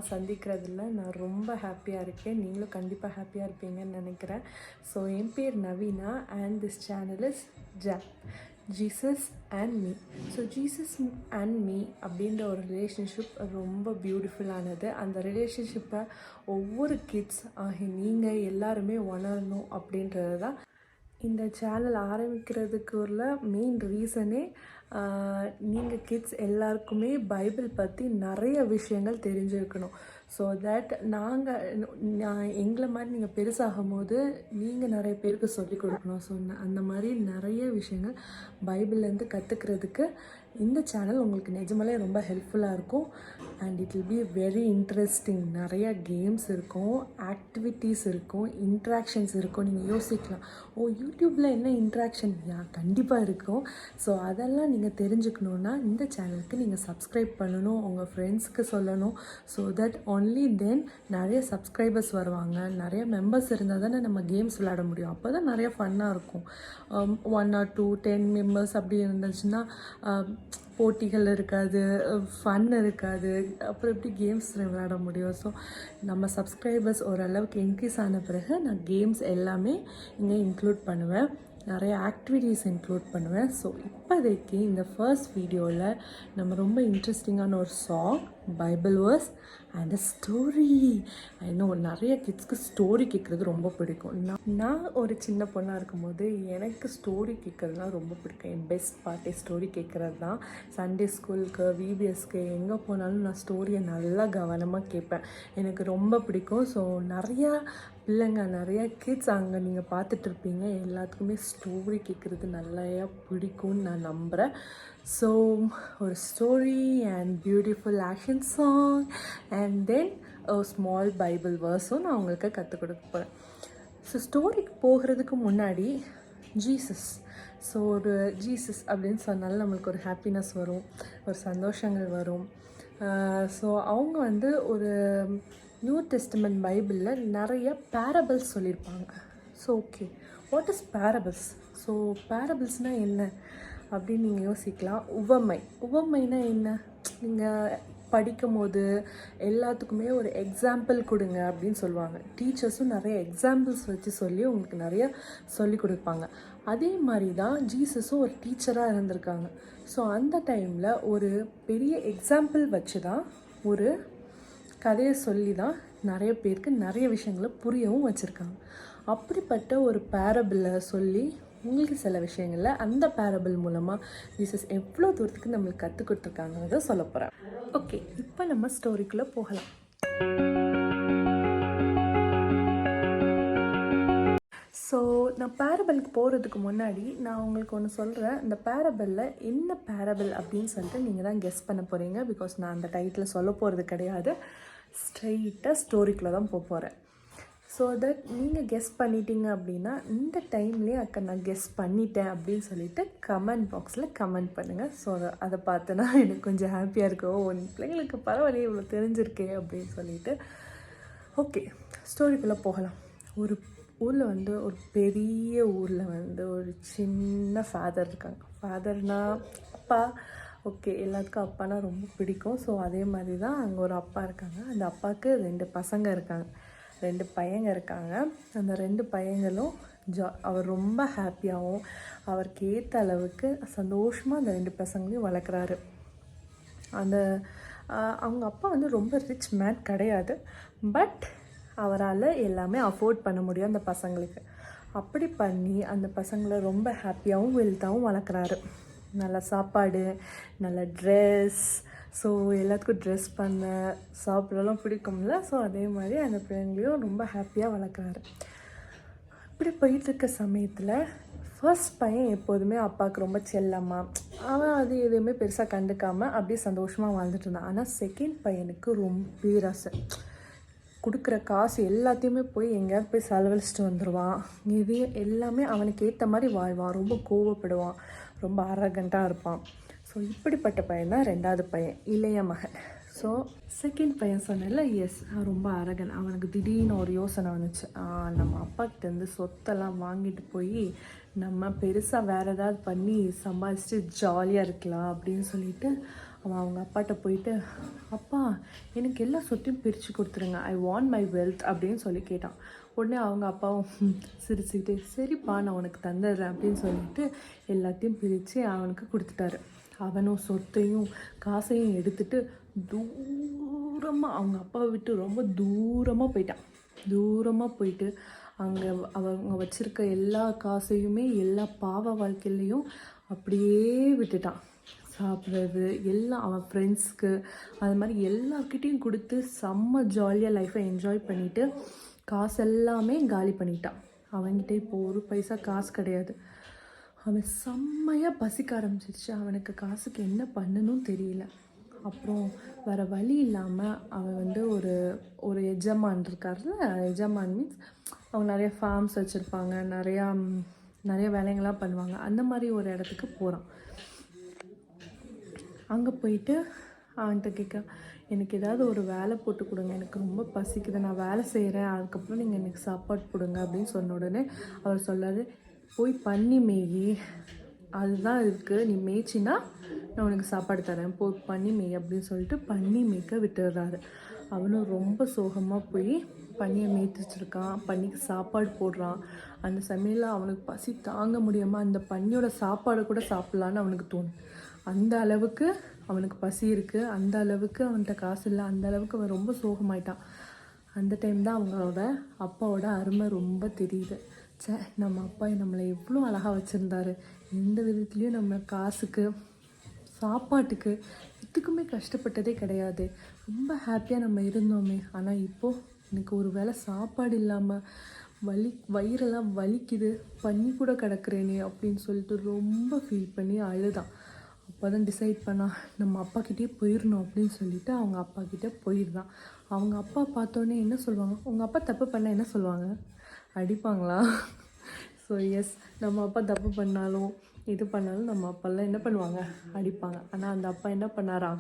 நான் சந்திக்கிறதுல நான் ரொம்ப ஹாப்பியாக இருக்கேன். நீங்களும் கண்டிப்பாக ஹாப்பியாக இருப்பீங்கன்னு நினைக்கிறேன். ஸோ என் பேர் Naveena and this channel is Jesus and me. So Jesus and me அப்படின்ற ஒரு ரிலேஷன்ஷிப் ரொம்ப பியூட்டிஃபுல்லானது. அந்த ரிலேஷன்ஷிப்பை ஒவ்வொரு கிட்ஸ் ஆகி நீங்கள் எல்லாருமே உணரணும் அப்படின்றது தான் இந்த சேனல் ஆரம்பிக்கிறதுக்கு உள்ள மெயின் ரீசனே. நீங்கள் கிட்ஸ் எல்லாருக்குமே பைபிள் பற்றி நிறைய விஷயங்கள் தெரிஞ்சிருக்கணும். ஸோ தட் எங்களை மாதிரி நீங்கள் பெருசாகும் போது நீங்கள் நிறைய பேருக்கு சொல்லிக் கொடுக்கணும். ஸோ அந்த மாதிரி நிறைய விஷயங்கள் பைபிள்லேருந்து கற்றுக்கிறதுக்கு இந்த சேனல் உங்களுக்கு நிஜமாலே ரொம்ப ஹெல்ப்ஃபுல்லாக இருக்கும். And it will be very interesting. நிறைய கேம்ஸ் இருக்கும், ஆக்டிவிட்டீஸ் இருக்கும், இன்ட்ராக்ஷன்ஸ் இருக்கும். நீங்கள் யோசிக்கலாம், ஓ யூடியூப்பில் என்ன இன்ட்ராக்ஷன்? கண்டிப்பாக இருக்கும். ஸோ அதெல்லாம் நீங்கள் தெரிஞ்சுக்கணுன்னா இந்த சேனலுக்கு நீங்கள் சப்ஸ்கிரைப் பண்ணணும், உங்கள் ஃப்ரெண்ட்ஸ்க்கு சொல்லணும். ஸோ தட் ஒன்லி தென் நிறைய சப்ஸ்கிரைபர்ஸ் வருவாங்க. நிறைய மெம்பர்ஸ் இருந்தால் தானே நம்ம கேம்ஸ் விளையாட முடியும். அப்போ தான் நிறைய ஃபன்னாக இருக்கும். 1 or 2 10 மெம்பர்ஸ் அப்படி இருந்துச்சுன்னா போட்டிகள் இருக்காது, ஃபன் இருக்காது. அப்புறம் எப்படி கேம்ஸ் விளையாட முடியும்? ஸோ நம்ம சப்ஸ்கிரைபர்ஸ் ஓரளவுக்கு இன்க்ரீஸ் ஆன பிறகு நான் கேம்ஸ் எல்லாமே இங்கே இன்க்ளூட் பண்ணுவேன், நிறைய ஆக்டிவிட்டீஸ் இன்க்ளூட் பண்ணுவேன். ஸோ இப்போதைக்கு இந்த ஃபர்ஸ்ட் வீடியோவில் நம்ம ரொம்ப இன்ட்ரெஸ்டிங்கான ஒரு song, Bible verse and a story. இன்னும் நிறைய கிட்ஸ்க்கு ஸ்டோரி கேட்குறது ரொம்ப பிடிக்கும். நான் ஒரு சின்ன பொண்ணாக இருக்கும்போது எனக்கு ஸ்டோரி கேட்குறதுலாம் ரொம்ப பிடிக்கும். என் பெஸ்ட் பார்ட்டே ஸ்டோரி கேட்குறது தான். சண்டே ஸ்கூலுக்கு, விபிஎஸ்க்கு எங்கே போனாலும் நான் ஸ்டோரியை நல்லா கவனமாக கேட்பேன். எனக்கு ரொம்ப பிடிக்கும். ஸோ நிறையா பிள்ளைங்க, நிறையா கிட்ஸ் அங்கே நீங்கள் பார்த்துட்ருப்பீங்க. எல்லாத்துக்குமே ஸ்டோரி கேட்குறது நல்லா பிடிக்கும்னு நான் நம்புகிறேன். ஸோ ஒரு story and beautiful action song and then small Bible வேர்ஸும் நான் உங்களுக்கு கற்றுக் கொடுக்க போகிறேன். ஸோ ஸ்டோரிக்கு போகிறதுக்கு முன்னாடி ஸோ ஒரு ஜீசஸ் அப்படின்னு சொன்னாலும் நம்மளுக்கு ஒரு ஹாப்பினஸ் வரும், ஒரு சந்தோஷங்கள் வரும். ஸோ அவங்க ஒரு நியூ டெஸ்டமெண்ட் பைபிளில் நிறைய பேரபிள்ஸ் சொல்லியிருப்பாங்க. So okay, what is parables? So பேரபிள்ஸ்னால் என்ன அப்படின்னு நீங்கள் யோசிக்கலாம். உவமைனா என்ன? நீங்கள் படிக்கும் போது எல்லாத்துக்குமே ஒரு எக்ஸாம்பிள் கொடுங்க அப்படின்னு சொல்லுவாங்க. டீச்சர்ஸும் நிறைய எக்ஸாம்பிள்ஸ் வச்சு சொல்லி உங்களுக்கு நிறைய சொல்லி கொடுப்பாங்க. அதே மாதிரி தான் ஜீசஸும் ஒரு டீச்சராக இருந்திருக்காங்க. ஸோ அந்த டைமில் ஒரு பெரிய எக்ஸாம்பிள் வச்சு தான், ஒரு கதையை சொல்லி தான் நிறைய பேருக்கு நிறைய விஷயங்களை புரியவும் வச்சுருக்காங்க. அப்படிப்பட்ட ஒரு பேரபிளை சொல்லி உங்களுக்கு சில விஷயங்களில் அந்த பேரபிள் மூலமாக ஜீசஸ் எவ்வளோ தூரத்துக்கு நம்மளுக்கு கற்றுக் கொடுத்துருக்காங்கிறத சொல்ல போகிறேன். ஓகே, இப்போ நம்ம ஸ்டோரிக்குள்ளே போகலாம். ஸோ நான் பேரபிளுக்கு போகிறதுக்கு முன்னாடி நான் உங்களுக்கு ஒன்று சொல்கிறேன். இந்த பேரபிளில் என்ன பேரபிள் அப்படின்னு சொல்லிட்டு நீங்கள் தான் கெஸ் பண்ண போகிறீங்க. பிகாஸ் நான் அந்த டைட்டில் சொல்ல போகிறது கிடையாது. ஸ்ட்ரெயிட்டாக ஸ்டோரிக்குள்ளே தான் போகிறேன். ஸோ தட் நீங்கள் கெஸ் பண்ணிட்டீங்க அப்படின்னா இந்த டைம்லேயே நான் கெஸ் பண்ணிட்டேன் அப்படின்னு சொல்லிவிட்டு கமெண்ட் பாக்ஸில் கமெண்ட் பண்ணுங்கள். ஸோ அதை பார்த்தோன்னா எனக்கு கொஞ்சம் ஹாப்பியாக இருக்கும். பிள்ளைங்களுக்கு பரவாயில்லையே இவ்வளோ தெரிஞ்சிருக்கே அப்படின்னு சொல்லிட்டு. ஓகே, ஸ்டோரிக்குள்ளே போகலாம். ஒரு ஊரில் ஒரு பெரிய ஊரில் ஒரு சின்ன ஃபாதர் இருக்காங்க. ஃபாதர்னால் அப்பா. ஓகே, எல்லாத்துக்கும் அப்பானா ரொம்ப பிடிக்கும். ஸோ அதே மாதிரி தான் அங்கே ஒரு அப்பா இருக்காங்க. அந்த அப்பாவுக்கு 2 பசங்க இருக்காங்க, 2 பையங்க இருக்காங்க. அந்த 2 பையங்களும் அவர் ரொம்ப ஹாப்பியாகவும் அவருக்கு ஏற்ற அளவுக்கு சந்தோஷமாக அந்த 2 பசங்களையும் வளர்க்குறாரு. அவங்க அப்பா ரொம்ப ரிச் மேன் கிடையாது. பட் அவரால் எல்லாமே அஃபோர்ட் பண்ண முடியும் அந்த பசங்களுக்கு. அப்படி பண்ணி அந்த பசங்களை ரொம்ப ஹாப்பியாகவும் வெல்த்தாகவும் வளர்க்குறாரு. நல்ல சாப்பாடு, நல்ல ட்ரெஸ். ஸோ எல்லாத்துக்கும் ட்ரெஸ் பண்ண, சாப்பிடலாம் பிடிக்கும்ல. ஸோ அதே மாதிரி அந்த பிள்ளைங்களையும் ரொம்ப ஹாப்பியாக வளர்க்குறாரு. இப்படி போயிட்டுருக்க சமயத்தில் ஃபர்ஸ்ட் பையன் எப்போதுமே அப்பாவுக்கு ரொம்ப செல்லமாக, அவன் அது எதுவுமே பெருசாக கண்டுக்காமல் அப்படியே சந்தோஷமாக வாழ்ந்துட்டு இருந்தான். ஆனால் செகண்ட் பையனுக்கு ரொம்ப பேராசை. கொடுக்குற காசு எல்லாத்தையுமே போய் எங்கேயாவது போய் செலவழிச்சிட்டு வந்துடுவான். இது எல்லாமே அவனுக்கு ஏற்ற மாதிரி வாழ்வான். ரொம்ப கோவப்படுவான், ரொம்ப அரகண்ட்டாக இருப்பான். ஸோ இப்படிப்பட்ட பையன் தான் 2வது பையன், இளைய மகன். ஸோ செகண்ட் பையன் சொன்னேன்ல, அவன் ரொம்ப அரகன். அவனுக்கு திடீர்னு ஒரு யோசனை வந்துச்சு. நம்ம அப்பாக்கிட்டேருந்து சொத்தெல்லாம் வாங்கிட்டு போய் நம்ம பெருசாக வேறு ஏதாவது பண்ணி சம்பாதிச்சுட்டு ஜாலியாக இருக்கலாம் அப்படின்னு சொல்லிட்டு அவன் அவங்க அப்பாட்ட போயிட்டு, அப்பா எனக்கு எல்லா சொத்தையும் பிரித்து கொடுத்துருங்க, ஐ வாண்ட் மை வெல்த் அப்படின்னு சொல்லி கேட்டான். உடனே அவங்க அப்பாவும் சிரிச்சுக்கிட்டு, சரிப்பா நான் உனக்கு தந்துடுறேன் அப்படின்னு சொல்லிட்டு எல்லாத்தையும் பிரித்து அவனுக்கு கொடுத்துட்டாரு. அவனும் சொத்தையும் காசையும் எடுத்துகிட்டு தூரமாக அவங்க அப்பாவை விட்டு ரொம்ப தூரமாக போயிட்டான். தூரமாக போயிட்டு அங்கே அவங்க வச்சுருக்க எல்லா காசையுமே எல்லா பாவ வாழ்க்கையிலையும் அப்படியே விட்டுட்டான். சாப்பிட்றது எல்லாம் அவன் ஃப்ரெண்ட்ஸ்க்கு அது மாதிரி எல்லார்கிட்டையும் கொடுத்து செம்ம ஜாலியாக லைஃப்பை என்ஜாய் பண்ணிவிட்டு காசு எல்லாமே காலி பண்ணிட்டான். அவன்கிட்ட இப்போ ஒரு பைசா காசு கிடையாது. அவன் செம்மையாக பசிக்க ஆரம்பிச்சிருச்சு. அவனுக்கு காசுக்கு என்ன பண்ணணும் தெரியல. அப்புறம் வேறு வழி இல்லாமல் அவன் வந்து ஒரு எஜமான் இருக்கார்ல, எஜமான் மீன்ஸ் அவங்க நிறைய ஃபார்ம்ஸ் வச்சுருப்பாங்க, நிறைய வேலைங்கள்லாம் பண்ணுவாங்க. அந்த மாதிரி ஒரு இடத்துக்கு போகிறான். அங்கே போயிட்டு அவன்கிட்ட கேட்க, எனக்கு ஏதாவது ஒரு வேலை போட்டு கொடுங்க, எனக்கு ரொம்ப பசிக்குது, நான் வேலை செய்கிறேன், அதுக்கப்புறம் நீங்கள் எனக்கு சாப்பாடு கொடுங்க அப்படின்னு சொன்ன உடனே அவர் சொல்லாரு, போய் பண்ணி மேயி, அதுதான் இருக்குது, நீ மேய்ச்சின்னா நான் உனக்கு சாப்பாடு தரேன், போய் பண்ணி மேய் அப்படின்னு சொல்லிட்டு பண்ணி மேய்க்க விட்டுடுறாரு. அவனும் ரொம்ப சோகமாக போய் பண்ணியை மேய்ச்சிருக்கான். பண்ணிக்கு சாப்பாடு போடுறான். அந்த சமையலில் அவனுக்கு பசி தாங்க முடியாமல் அந்த பண்ணியோட சாப்பாடு கூட சாப்பிட்லான்னு அவனுக்கு தோணும். அந்த அளவுக்கு அவனுக்கு பசி இருக்குது, அந்த அளவுக்கு அவன்கிட்ட காசு இல்லை, அந்த அளவுக்கு அவன் ரொம்ப சோகமாயிட்டான். அந்த டைம் தான் அவங்களோட அப்பாவோட அருமை ரொம்ப தெரியுது. நம்ம அப்பா நம்மளை எவ்வளோ அழகாக வச்சுருந்தாரு, எந்த விதத்துலேயும் நம்ம காசுக்கு சாப்பாட்டுக்கு எதுக்குமே கஷ்டப்பட்டதே கிடையாது, ரொம்ப ஹாப்பியாக நம்ம இருந்தோமே. ஆனால் இப்போது எனக்கு ஒரு வேளை சாப்பாடு இல்லாமல் வயிறெல்லாம் வலிக்குது, பண்ணி கூட கிடக்குறேனே அப்படின்னு சொல்லிட்டு ரொம்ப ஃபீல் பண்ணி அழுதான். அப்போ தான் டிசைட் பண்ணால் நம்ம அப்பாக்கிட்டே போயிடணும் அப்படின்னு சொல்லிட்டு அவங்க அப்பாக்கிட்டே போயிடுறான். அவங்க அப்பா பார்த்தோன்னே என்ன சொல்லுவாங்க, உங்கள் அப்பா தப்பு பண்ணால் என்ன சொல்லுவாங்க, அடிப்பாங்களா? ஸோ எஸ், நம்ம அப்பா தப்பு பண்ணாலும் இது பண்ணாலும் நம்ம அப்பாலாம் என்ன பண்ணுவாங்க, அடிப்பாங்க. ஆனால் அந்த அப்பா என்ன பண்ணாராம்,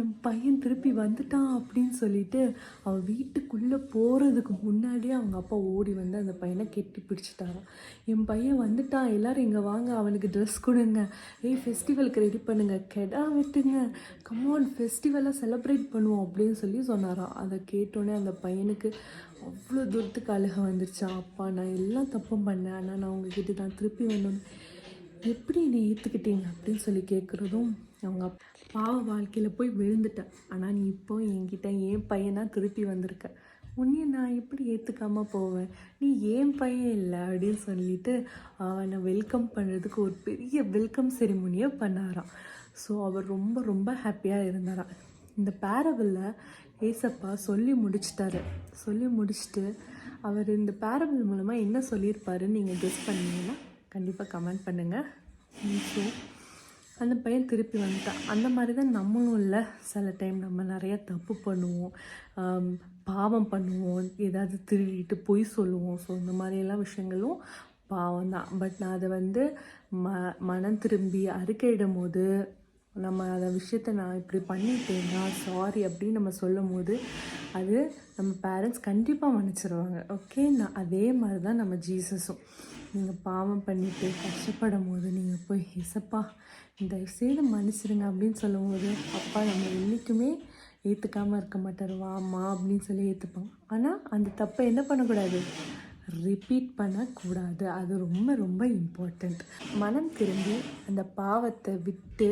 என் பையன் திருப்பி வந்துட்டான் அப்படின்னு சொல்லிட்டு அவன் வீட்டுக்குள்ளே போகிறதுக்கு முன்னாடியே அவங்க அப்பா ஓடி வந்து அந்த பையனை கெட்டி பிடிச்சிட்டாராம். என் பையன் வந்துட்டான், எல்லோரும் இங்கே வாங்க, அவனுக்கு ட்ரெஸ் கொடுங்க, ஃபெஸ்டிவலுக்கு ரெடி பண்ணுங்க, கெடா வெட்டுங்க, கமான் ஃபெஸ்டிவலாக செலிப்ரேட் பண்ணுவோம் அப்படின்னு சொல்லி சொன்னாராம். அதை கேட்டோன்னே அந்த பையனுக்கு அவ்வளோ தூரத்துக்கு அழுக வந்துருச்சான். அப்பா நான் எல்லாம் தப்பும் பண்ணேன், ஆனால் நான் உங்ககிட்ட தான் திருப்பி வரணும், எப்படி என்னை ஏற்றுக்கிட்டீங்க அப்படின்னு சொல்லி கேட்குறதும் அவங்க பாவ வாழ்க்கையில் போய் விழுந்துட்டேன். ஆனால் நீ இப்போ என்கிட்ட என் பையனாக திருப்பி வந்திருக்க, உன்னைய நான் எப்படி ஏற்றுக்காமல் போவேன், நீ ஏன் பையன் இல்லை அப்படின்னு சொல்லிட்டு அவனை வெல்கம் பண்ணுறதுக்கு ஒரு பெரிய வெல்கம் செரிமோனியை பண்ணாராம். ஸோ அவர் ரொம்ப ரொம்ப ஹாப்பியாக இருந்தாராம். இந்த பேரபிளில் ஏசப்பா சொல்லி முடிச்சுட்டு அவர் இந்த பேரபிள் மூலமாக என்ன சொல்லியிருப்பாருன்னு நீங்கள் கெஸ் பண்ணீங்கன்னா கண்டிப்பாக கமெண்ட் பண்ணுங்கள். ஸோ அந்த பையன் திருப்பி வந்துட்டான். அந்த மாதிரி தான் நம்மளும் இல்லை, சில டைம் நம்ம நிறையா தப்பு பண்ணுவோம், பாவம் பண்ணுவோம், ஏதாவது திருடிட்டு பொய் சொல்லுவோம். ஸோ இந்த மாதிரியெல்லாம் விஷயங்களும் பாவம் தான். பட் நான் அதை வந்து மனம் திரும்பி அறிக்கையிடும் போது நம்ம அந்த விஷயத்தை நான் இப்படி பண்ணிட்டேன்னா சாரி அப்படின்னு நம்ம சொல்லும் போது அது நம்ம பேரண்ட்ஸ் கண்டிப்பாக மன்னிச்சிருவாங்க. ஓகே, நான் அதே மாதிரி தான் நம்ம ஜீசஸும். நீங்கள் பாவம் பண்ணிவிட்டு கஷ்டப்படும் போது நீங்கள் போய் இசப்பா தயவுசெய்து மன்னிச்சிடுங்க அப்படின்னு சொல்லும் போது அப்பா நம்ம என்றைக்குமே ஏற்றுக்காமல் இருக்க மாட்டார், வாம்மா அப்படின்னு சொல்லி ஏற்றுப்போம். ஆனால் அந்த தப்பை என்ன பண்ணக்கூடாது, ரிப்பீட் பண்ணக்கூடாது. அது ரொம்ப ரொம்ப இம்பார்ட்டண்ட். மனம் திரும்பி அந்த பாவத்தை விட்டு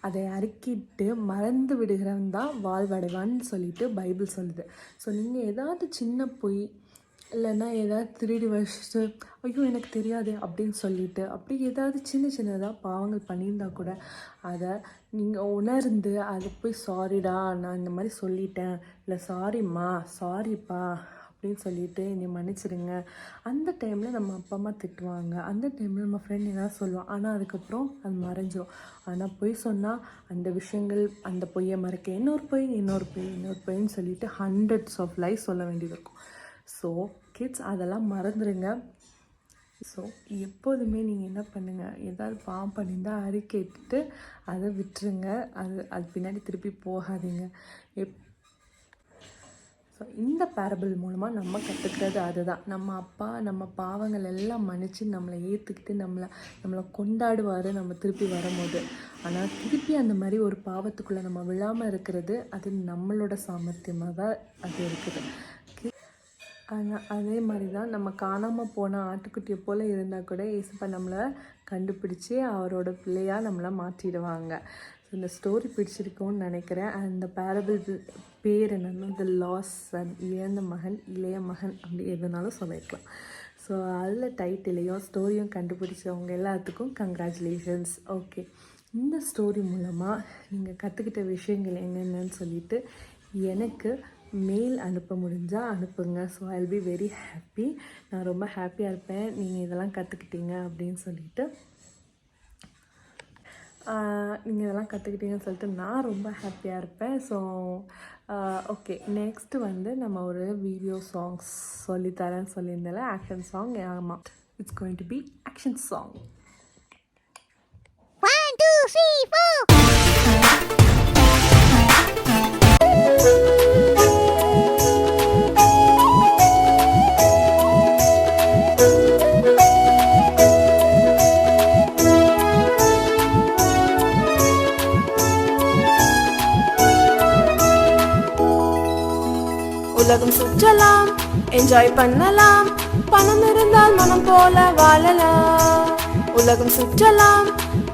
அதை அறிக்கிட்டு மறந்து விடுகிறவன் தான் வாழ்வடைவான்னு சொல்லிட்டு பைபிள் சொல்லுது. ஸோ நீங்கள் ஏதாவது சின்ன பொய் இல்லைன்னா ஏதாவது திருடி வச்சுட்டு ஐயோ எனக்கு தெரியாது அப்படின்னு சொல்லிட்டு அப்படி ஏதாவது சின்னதாக பாவங்கள் பண்ணியிருந்தால் கூட அதை நீங்கள் உணர்ந்து அதை போய் சாரிடா நான் இந்த மாதிரி சொல்லிட்டேன், இல்லை சாரிம்மா சாரிப்பா அப்படின்னு சொல்லிட்டு என்னை மன்னிச்சிடுங்க. அந்த டைமில் நம்ம அப்பா அம்மா திட்டுவாங்க, அந்த டைமில் நம்ம ஃப்ரெண்ட் ஏதாவது சொல்லுவான், ஆனால் அதுக்கப்புறம் அது மறைஞ்சிரும். ஆனால் பொய் சொன்னால் அந்த விஷயங்கள் அந்த பொய்யை மறைக்க இன்னொரு பொய்ன்னு சொல்லிட்டு ஹண்ட்ரட்ஸ் ஆஃப் லைஃப் சொல்ல வேண்டியது இருக்கும். ஸோ கிட்ஸ் அதெல்லாம் மறந்துடுங்க. ஸோ எப்போதுமே நீங்கள் என்ன பண்ணுங்கள், ஏதாவது பாவம் பண்ணியிருந்தால் அறிக்கைட்டு அதை விட்டுருங்க. அது பின்னாடி திருப்பி போகாதீங்க. ஸோ இந்த பேரபிள் மூலமாக நம்ம கற்றுக்கிறது அதுதான். நம்ம அப்பா நம்ம பாவங்கள் எல்லாம் மன்னித்து நம்மளை ஏற்றுக்கிட்டு நம்மளை கொண்டாடுவார் நம்ம திருப்பி வரும்போது. ஆனால் திருப்பி அந்த மாதிரி ஒரு பாவத்துக்குள்ளே நம்ம விழாமல் இருக்கிறது அது நம்மளோட சாமர்த்தியமாக தான் அது இருக்குது. ஆனால் அதே மாதிரி தான் நம்ம காணாமல் போன ஆட்டுக்குட்டியை போல் இருந்தால் கூட ஏசப்பா நம்மளை கண்டுபிடிச்சி அவரோட பிள்ளையாக நம்மளை மாற்றிடுவாங்க. ஸோ இந்த ஸ்டோரி பிடிச்சிருக்கும்னு நினைக்கிறேன். அந்த பேரபிள் பேர் என்னென்னா த லாஸ் சன், இழந்த மகன், இளைய மகன், அப்படி எதுனாலும் சொல்லிக்கலாம். ஸோ அதில் டைட்டிலையும் ஸ்டோரியும் கண்டுபிடிச்சவங்க எல்லாத்துக்கும் கங்க்ராச்சுலேஷன்ஸ். ஓகே, இந்த ஸ்டோரி மூலமாக நீங்கள் கற்றுக்கிட்ட விஷயங்கள் என்னென்னு சொல்லிவிட்டு எனக்கு மெயில் அனுப்ப முடிஞ்சால் அனுப்புங்க. So I will be very happy. நான் ரொம்ப ஹாப்பியாக இருப்பேன் நீங்கள் இதெல்லாம் கற்றுக்கிட்டீங்க அப்படின்னு சொல்லிட்டு. நீங்கள் இதெல்லாம் கற்றுக்கிட்டீங்கன்னு சொல்லிட்டு நான் ரொம்ப ஹாப்பியாக இருப்பேன். ஸோ ஓகே, நெக்ஸ்ட்டு வந்து நம்ம ஒரு வீடியோ சாங்ஸ் சொல்லித்தரேன்னு சொல்லியிருந்தால ஆக்ஷன் சாங். ஆமாம், it's going to be action song. 1 2 3 4. உலகம் சுற்றலாம், என்ஜாய் பண்ணலாம், பணம் இருந்தால் மனம் போல வாழலாம். உலகம் சுற்றலாம்,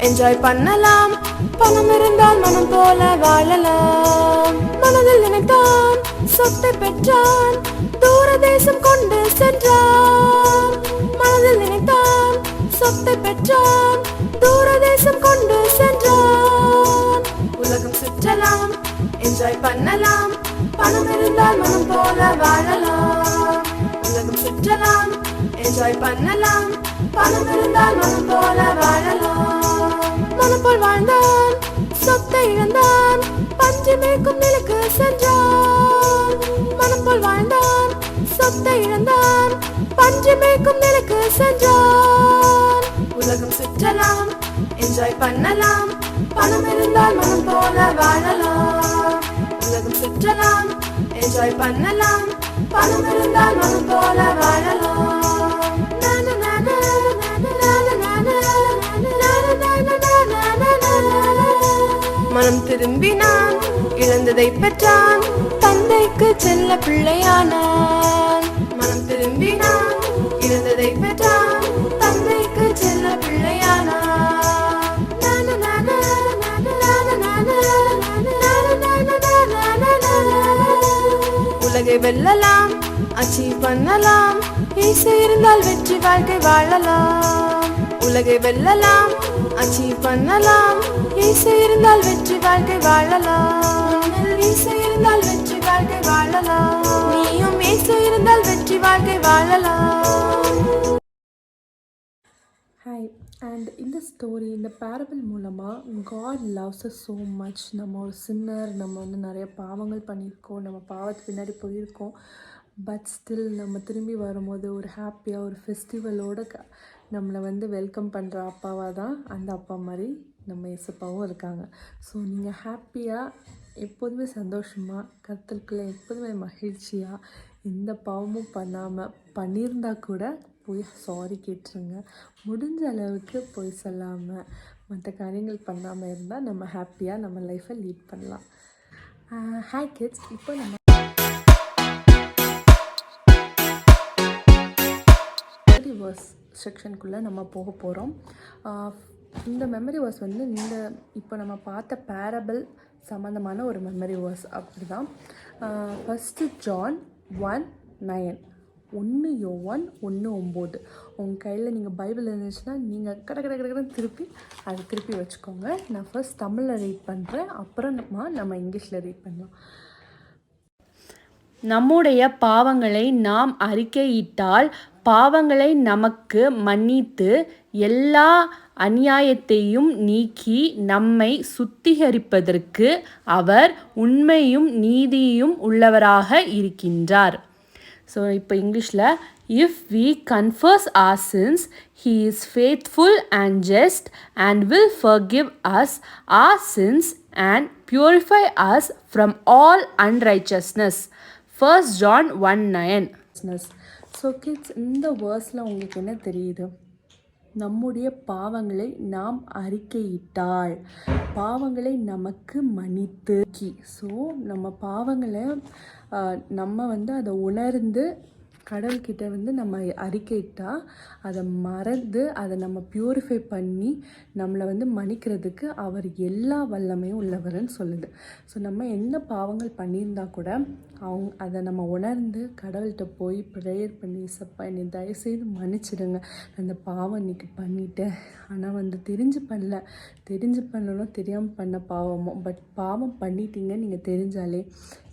என்ஜாய் பண்ணலாம், பணம் இருந்தால் மனம் போல வாழலாம். மனதில் நினைத்தான், சொத்தை பெற்றான், தூர தேசம் கொண்டு சென்றான். மனதில் நினைத்தான், சொத்தை பெற்றான், தூர தேசம் கொண்டு சென்றான். உலகம் சுற்றலாம், என்ஜாய் பண்ணலாம், பணம் இருந்தால் மனம் போல வாழலாம். உலகம் சுற்றலாம், என்ஜாய் பண்ணலாம், பணம் இருந்தால் மனம் போல வாழலாம். மனம் போல் வாழ்ந்தான், சொத்தை இழந்தான், பஞ்சு மேய்க்கும் நிலைக்கு சென்றான். மனம் போல் வாழ்ந்தான், சொத்தை இழந்தான், பஞ்சு மேய்க்கும் நிலைக்கு சென்றான். உலகம் சுற்றலாம், என்ஜாய் பண்ணலாம், பணம் இருந்தால் மனம் போல வாழலாம். உலகம் சுற்றலாம், என்ஜாய் பண்ணலாம், பணம் இருந்தால் மனம் போல வாழலாம். மனம் திரும்பினான், இழந்ததை பெற்றான், தந்தைக்கு செல்ல பிள்ளையானான். மனம் திரும்பினான், இழந்ததை பெற்றான், தந்தைக்கு செல்ல பிள்ளையானான். உலகை வெல்லலாம், அச்சீவ் பண்ணலாம், இசை இருந்தால் வெற்றி வாழ்க்கை வாழலாம். உலகை வெல்லலாம், அச்சீவ் பண்ணலாம், இசை இருந்தால் வெற்றி வாழ்க்கை வாழலாம். இசை இருந்தால் வெற்றி வாழ்க்கை வாழலாம். நீயும் இசை இருந்தால் வெற்றி வாழ்க்கை வாழலாம். ஹாய், அண்ட் இந்த ஸ்டோரி, இந்த பேரபிள் மூலமாக God loves us so much. நம்ம ஒரு சின்னர், நம்ம வந்து நிறைய பாவங்கள் பண்ணியிருக்கோம், நம்ம பாவத்துக்கு பின்னாடி போயிருக்கோம். பட் ஸ்டில் நம்ம திரும்பி வரும்போது ஒரு ஹாப்பியாக ஒரு ஃபெஸ்டிவலோடு நம்மளை வந்து வெல்கம் பண்ணுற அப்பாவாக தான் அந்த அப்பா மாதிரி நம்ம இயேசுப்பாவும் இருக்காங்க. ஸோ நீங்கள் ஹாப்பியாக எப்போதுமே சந்தோஷமாக கர்த்தருக்குள்ளே எப்போதுமே மகிழ்ச்சியாக எந்த பாவமும் பண்ணாமல் பண்ணியிருந்தா கூட போய் சாரி கேட்டுருங்க. முடிஞ்ச அளவுக்கு போய் சொல்லாமல் மற்ற காரியங்கள் பண்ணாமல் இருந்தால் நம்ம ஹாப்பியாக நம்ம லைஃப்பை லீட் பண்ணலாம். ஹாய் கிட்ஸ், இப்போ நம்ம மெமரி வேர்ஸ் செக்ஷனுக்குள்ளே நம்ம போக போகிறோம். இந்த மெமரி வேர்ஸ் வந்து இப்போ நம்ம பார்த்த பேரபிள் சம்மந்தமான ஒரு மெமரி வேர்ஸ் அப்படி தான். ஃபஸ்ட்டு ஜான் 1:9, 1 யோவான் 1:9. உங்கள் கையில் நீங்கள் பைபிள் இருந்துச்சுன்னா நீங்கள் கடை திருப்பி வச்சுக்கோங்க. நான் ஃபர்ஸ்ட் தமிழில் ரீட் பண்ணுறேன், அப்புறமா நம்ம இங்கிலீஷில் ரீட் பண்ணலாம். நம்முடைய பாவங்களை நாம் அறிக்கையிட்டால் பாவங்களை நமக்கு மன்னித்து எல்லா அநியாயத்தையும் நீக்கி நம்மை சுத்திகரிப்பதற்கு அவர் உண்மையும் நீதியும் உள்ளவராக இருக்கின்றார். ஸோ இப்போ இங்கிலீஷில், if we confess our sins, he is faithful and just and will forgive us our sins and purify us from all unrighteousness. 1 John 1:9. Business. So kids, இந்த வேர்ஸில் உங்களுக்கு என்ன தெரியுது? நம்முடைய பாவங்களை நாம் அறிக்கையிட்டால் பாவங்களை நமக்கு மன்னித்து. ஸோ நம்ம பாவங்களை நம்ம அதை உணர்ந்து கடவுள்கிட்ட நம்ம அறிக்கையிட்டால் அதை மறந்து அதை நம்ம ப்யூரிஃபை பண்ணி நம்மளை மன்னிக்கிறதுக்கு அவர் எல்லா வல்லமையும் உள்ளவர்னு சொல்லுது. ஸோ நம்ம என்ன பாவங்கள் பண்ணியிருந்தா கூட அதை நம்ம உணர்ந்து கடவுள்கிட்ட போய் ப்ரேயர் பண்ணி, சப்பா என்னை தயவுசெய்து மன்னிச்சிடுங்க, அந்த பாவம் இன்றைக்கி பண்ணிட்டேன், ஆனால் தெரிஞ்சு பண்ணணும் தெரியாமல் பண்ண பாவமோ, பட் பாவம் பண்ணிட்டீங்க நீங்கள் தெரிஞ்சாலே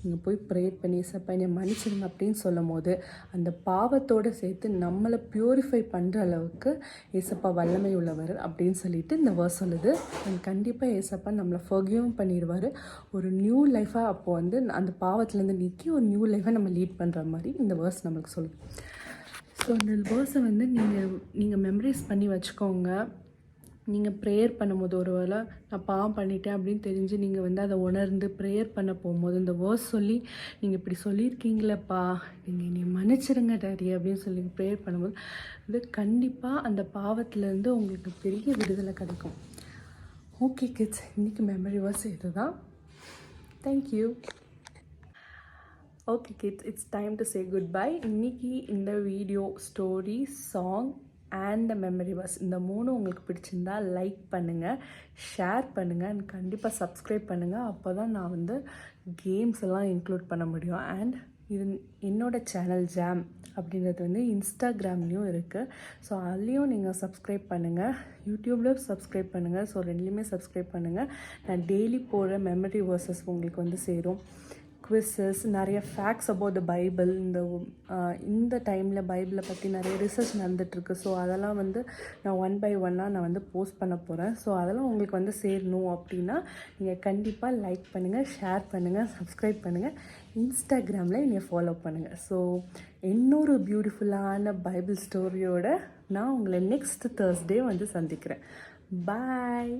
நீங்கள் போய் ப்ரேயர் பண்ணி, சப்பா என்னை மன்னிச்சிடுங்க அப்படின்னு சொல்லும் போது அந்த பாவத்தோடு சேர்த்து நம்மளை ப்யூரிஃபை பண்ணுற அளவுக்கு ஏசப்பா வல்லமை உள்ளவர் அப்படின்னு சொல்லிட்டு இந்த வேர்ஸ் சொல்லுது. அண்ட் கண்டிப்பாக ஏசப்பா நம்மளை ஃபர்கிவும் பண்ணிடுவார். ஒரு நியூ லைஃபாக அப்போது அந்த பாவத்துலேருந்து நீக்கி ஒரு நியூ லைஃபை நம்ம லீட் பண்ணுற மாதிரி இந்த வேர்ஸ் நம்மளுக்கு சொல்லுது. ஸோ இந்த வேர்ஸை நீங்கள் மெமரைஸ் பண்ணி வச்சுக்கோங்க. நீங்கள் ப்ரேயர் பண்ணும்போது ஒரு வேளை நான் பாவம் பண்ணிட்டேன் அப்படின்னு தெரிஞ்சு நீங்கள் அதை உணர்ந்து ப்ரேயர் பண்ண போகும்போது இந்த வேர்ஸ் சொல்லி நீங்கள் இப்படி சொல்லியிருக்கீங்களேப்பா, நீங்கள் என்னை மன்னிச்சிடுங்க டாடி அப்படின்னு சொல்லி ப்ரேயர் பண்ணும்போது இது கண்டிப்பாக அந்த பாவத்திலேருந்து உங்களுக்கு பெரிய விடுதலை கிடைக்கும். ஓகே கிட்ஸ், இன்றைக்கி மெமரி வேர்ஸ் இதுதான். Thank you. Okay kids, it's time to say good bye. இன்றைக்கி இந்த video, story, song and memory verse இந்த 3 உங்களுக்கு பிடிச்சிருந்தா லைக் பண்ணுங்கள், ஷேர் பண்ணுங்கள் அண்ட் கண்டிப்பாக சப்ஸ்கிரைப் பண்ணுங்கள். அப்போ தான் நான் கேம்ஸ் எல்லாம் இன்க்ளூட் பண்ண முடியும். அண்ட் இது என்னோடய சேனல் ஜாம் அப்படின்றது இன்ஸ்டாகிராம்லேயும் இருக்குது. ஸோ அதுலேயும் நீங்கள் சப்ஸ்கிரைப் பண்ணுங்கள், யூடியூப்லேயும் சப்ஸ்கிரைப் பண்ணுங்கள். ஸோ ரெண்டுலேயுமே சப்ஸ்கிரைப் பண்ணுங்கள். நான் டெய்லி போடுற மெமரி வேர்ஸஸ் உங்களுக்கு சேரும். குவிஸஸ், நிறைய ஃபேக்ட்ஸ் அபவுட் த பைபிள். இந்த டைமில் பைபிளை பற்றி நிறைய ரிசர்ச் நடந்துகிட்ருக்கு. ஸோ அதெல்லாம் நான் 1 by 1 நான் போஸ்ட் பண்ண போகிறேன். ஸோ அதெல்லாம் உங்களுக்கு சேரணும் அப்படின்னா நீங்கள் கண்டிப்பாக லைக் பண்ணுங்கள், ஷேர் பண்ணுங்கள், சப்ஸ்கிரைப் பண்ணுங்கள், இன்ஸ்டாகிராமில் என்னை ஃபாலோ பண்ணுங்கள். ஸோ இன்னொரு பியூட்டிஃபுல்லான பைபிள் ஸ்டோரியோட நான் உங்களை நெக்ஸ்ட் Thursday சந்திக்கிறேன். பாய்.